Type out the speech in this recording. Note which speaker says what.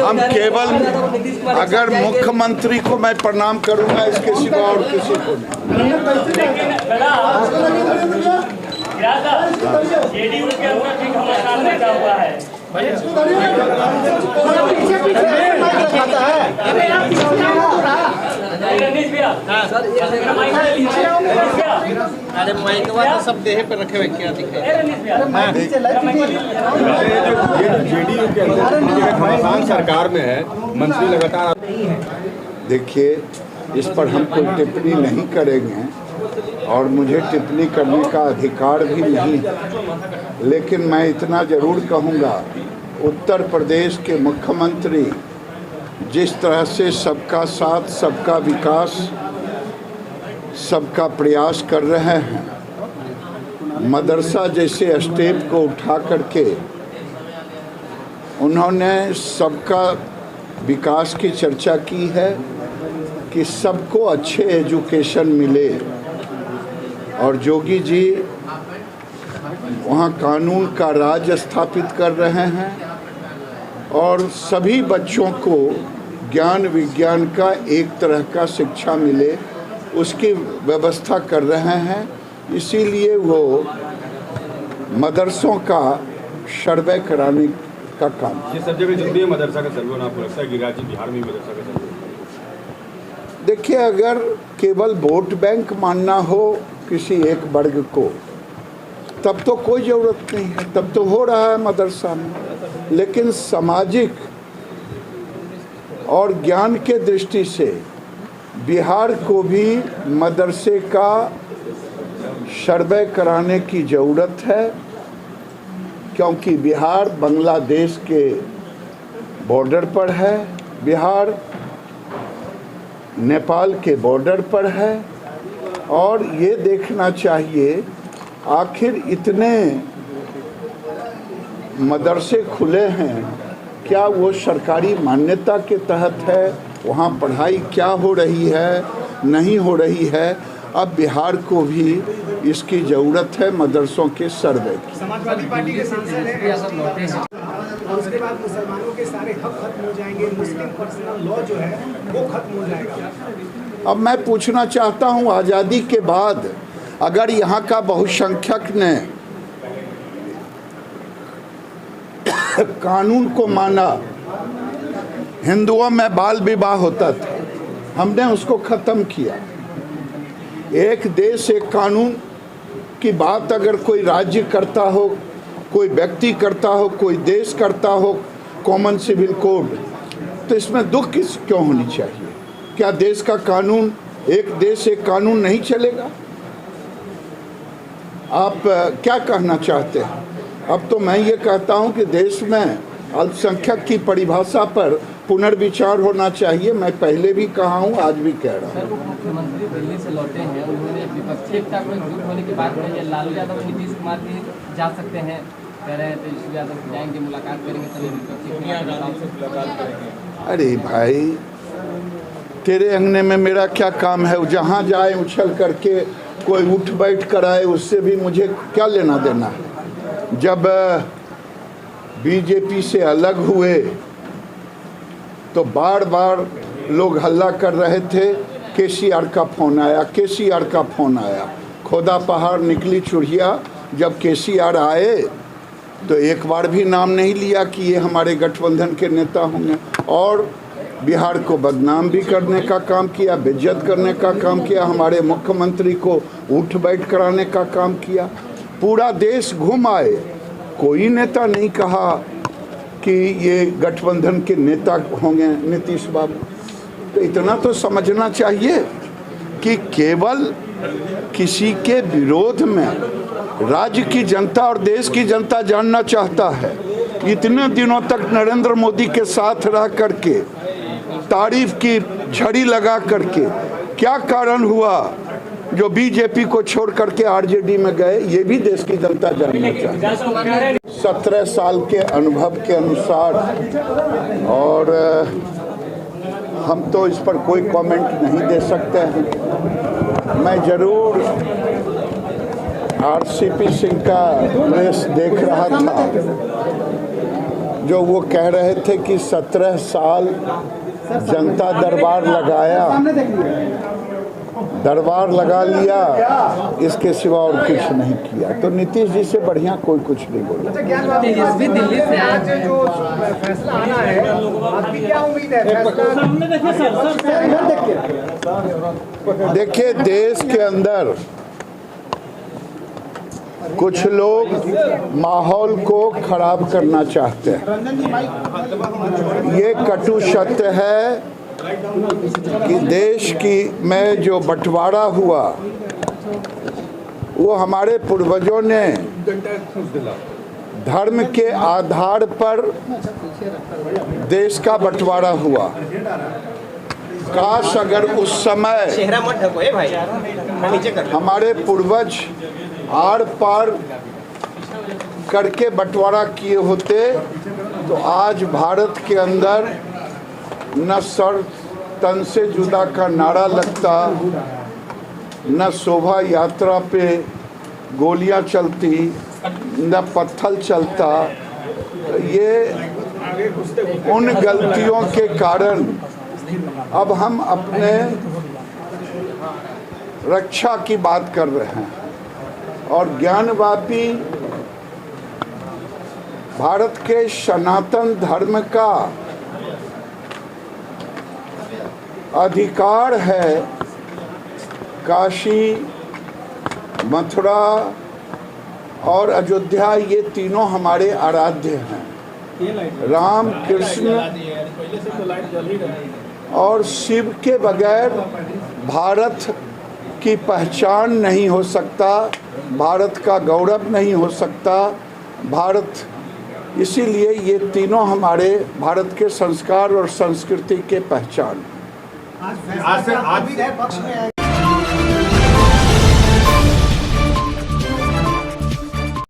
Speaker 1: हम केवल अगर मुख्यमंत्री को मैं प्रणाम करूंगा, इसके सिवा और किसी को नहीं।
Speaker 2: अरे माइकवा तो सब देह पे रखे हुए क्या दिखे।
Speaker 3: जेडीयू के अंदर घमासान सरकार में है, मंत्री लगातार।
Speaker 1: देखिए, इस पर हम कोई टिप्पणी नहीं करेंगे और मुझे टिप्पणी करने का अधिकार भी नहीं, लेकिन मैं इतना जरूर कहूँगा, उत्तर प्रदेश के मुख्यमंत्री जिस तरह से सबका साथ, सबका विकास, सबका प्रयास कर रहे हैं, मदरसा जैसे स्टेप को उठा करके उन्होंने सबका विकास की चर्चा की है कि सबको अच्छे एजुकेशन मिले, और योगी जी वहाँ कानून का राज स्थापित कर रहे हैं और सभी बच्चों को ज्ञान विज्ञान का एक तरह का शिक्षा मिले, उसकी व्यवस्था कर रहे हैं। इसीलिए वो मदरसों का सर्वे कराने का काम।
Speaker 3: ये सब जगह जल्दी मदरसा का सर्वे होना, आपको लगता है कि राज्य बिहार में मदरसा का सर्वे?
Speaker 1: देखिए, अगर केवल वोट बैंक मानना हो किसी एक वर्ग को, तब तो कोई ज़रूरत नहीं है, तब तो हो रहा है मदरसा में। लेकिन सामाजिक और ज्ञान के दृष्टि से बिहार को भी मदरसे का सर्वे कराने की ज़रूरत है, क्योंकि बिहार बांग्लादेश के बॉर्डर पर है, बिहार नेपाल के बॉर्डर पर है, और ये देखना चाहिए आखिर इतने मदरसे खुले हैं, क्या वो सरकारी मान्यता के तहत है, वहाँ पढ़ाई क्या हो रही है, नहीं हो रही है। अब बिहार को भी इसकी ज़रूरत है मदरसों के सर्वे की।
Speaker 4: समाजवादी पार्टी के सांसद हैं, और उसके बाद मुसलमानों के सारे हक खत्म हो जाएंगे, मुस्लिम पर्सनल लॉ जो है वो खत्म हो जाएगा।
Speaker 1: अब मैं पूछना चाहता हूँ, आज़ादी के बाद अगर यहाँ का बहुसंख्यक ने कानून को माना, हिंदुओं में बाल विवाह होता था, हमने उसको ख़त्म किया। एक देश एक कानून की बात अगर कोई राज्य करता हो, कोई व्यक्ति करता हो, कोई देश करता हो, कॉमन सिविल कोड, तो इसमें दुख क्यों होनी चाहिए? क्या देश का कानून, एक देश एक कानून नहीं चलेगा? आप क्या कहना चाहते हैं? अब तो मैं ये कहता हूं कि देश में अल्पसंख्यक की परिभाषा पर पुनर्विचार होना चाहिए। मैं पहले भी कहा हूं, आज भी कह रहा हूं।
Speaker 5: मुख्यमंत्री दिल्ली से लौटे हैं, उन्होंने विपक्षी एकता को एकजुट होने की बात कही है। लालू यादव, नीतीश कुमार भी जा सकते हैं, कह रहे हैं तेजस्वी यादव जाएंगे, मुलाकात करेंगे, सभी विपक्षी।
Speaker 1: अरे भाई, तेरे अंगने में मेरा क्या काम है? जहाँ जाए उछल करके कोई उठ बैठ कर आए, उससे भी मुझे क्या लेना देना है? जब बीजेपी से अलग हुए तो बार बार लोग हल्ला कर रहे थे, केसीआर का फ़ोन आया, केसीआर का फ़ोन आया। खोदा पहाड़ निकली चुड़िया। जब केसीआर आए तो एक बार भी नाम नहीं लिया कि ये हमारे गठबंधन के नेता होंगे, और बिहार को बदनाम भी करने का काम किया, बेइज्जत करने का काम किया, हमारे मुख्यमंत्री को उठ बैठ कराने का काम किया। पूरा देश घूम आए, कोई नेता नहीं कहा कि ये गठबंधन के नेता होंगे नीतीश बाबू। तो इतना तो समझना चाहिए कि केवल किसी के विरोध में राज्य की जनता और देश की जनता जानना चाहता है। इतने दिनों तक नरेंद्र मोदी के साथ रह करके, तारीफ की झड़ी लगा करके, क्या कारण हुआ जो बीजेपी को छोड़ करके आरजेडी में गए? ये भी देश की जनता जानना चाहती है। 17 साल के अनुभव के अनुसार, और हम तो इस पर कोई कमेंट नहीं दे सकते हैं। मैं ज़रूर आरसीपी सिंह का प्रेस देख रहा था, जो वो कह रहे थे कि 17 साल जनता दरबार लगा लिया, इसके सिवा और कुछ नहीं किया। तो नीतीश जी से बढ़िया कोई कुछ नहीं बोला।
Speaker 4: अच्छा, ज्ञान
Speaker 5: तेजस्वी दिल्ली से आए
Speaker 4: आज जो फैसला आना है, आपकी क्या उम्मीद है? फैसला
Speaker 1: देखिए, देश के अंदर कुछ लोग माहौल को खराब करना चाहते हैं। ये कटु सत्य है कि देश में जो बंटवारा हुआ वो हमारे पूर्वजों ने धर्म के आधार पर देश का बंटवारा हुआ। काश अगर उस समय
Speaker 2: चेहरा मत ढको भाई, नीचे कर।
Speaker 1: हमारे पूर्वज आर पार करके बंटवारा किए होते तो आज भारत के अंदर न सर तन से जुदा का नारा लगता, न शोभा यात्रा पे गोलियां चलती, न पत्थर चलता। ये उन गलतियों के कारण अब हम अपने रक्षा की बात कर रहे हैं और ज्ञानवापी भारत के सनातन धर्म का अधिकार है। काशी, मथुरा और अयोध्या ये तीनों हमारे आराध्य हैं। राम, कृष्ण और शिव के बगैर भारत की पहचान नहीं हो सकता, भारत का गौरव नहीं हो सकता। भारत, इसीलिए ये तीनों हमारे भारत के संस्कार और संस्कृति के पहचान।
Speaker 4: आज फैसला पक्ष में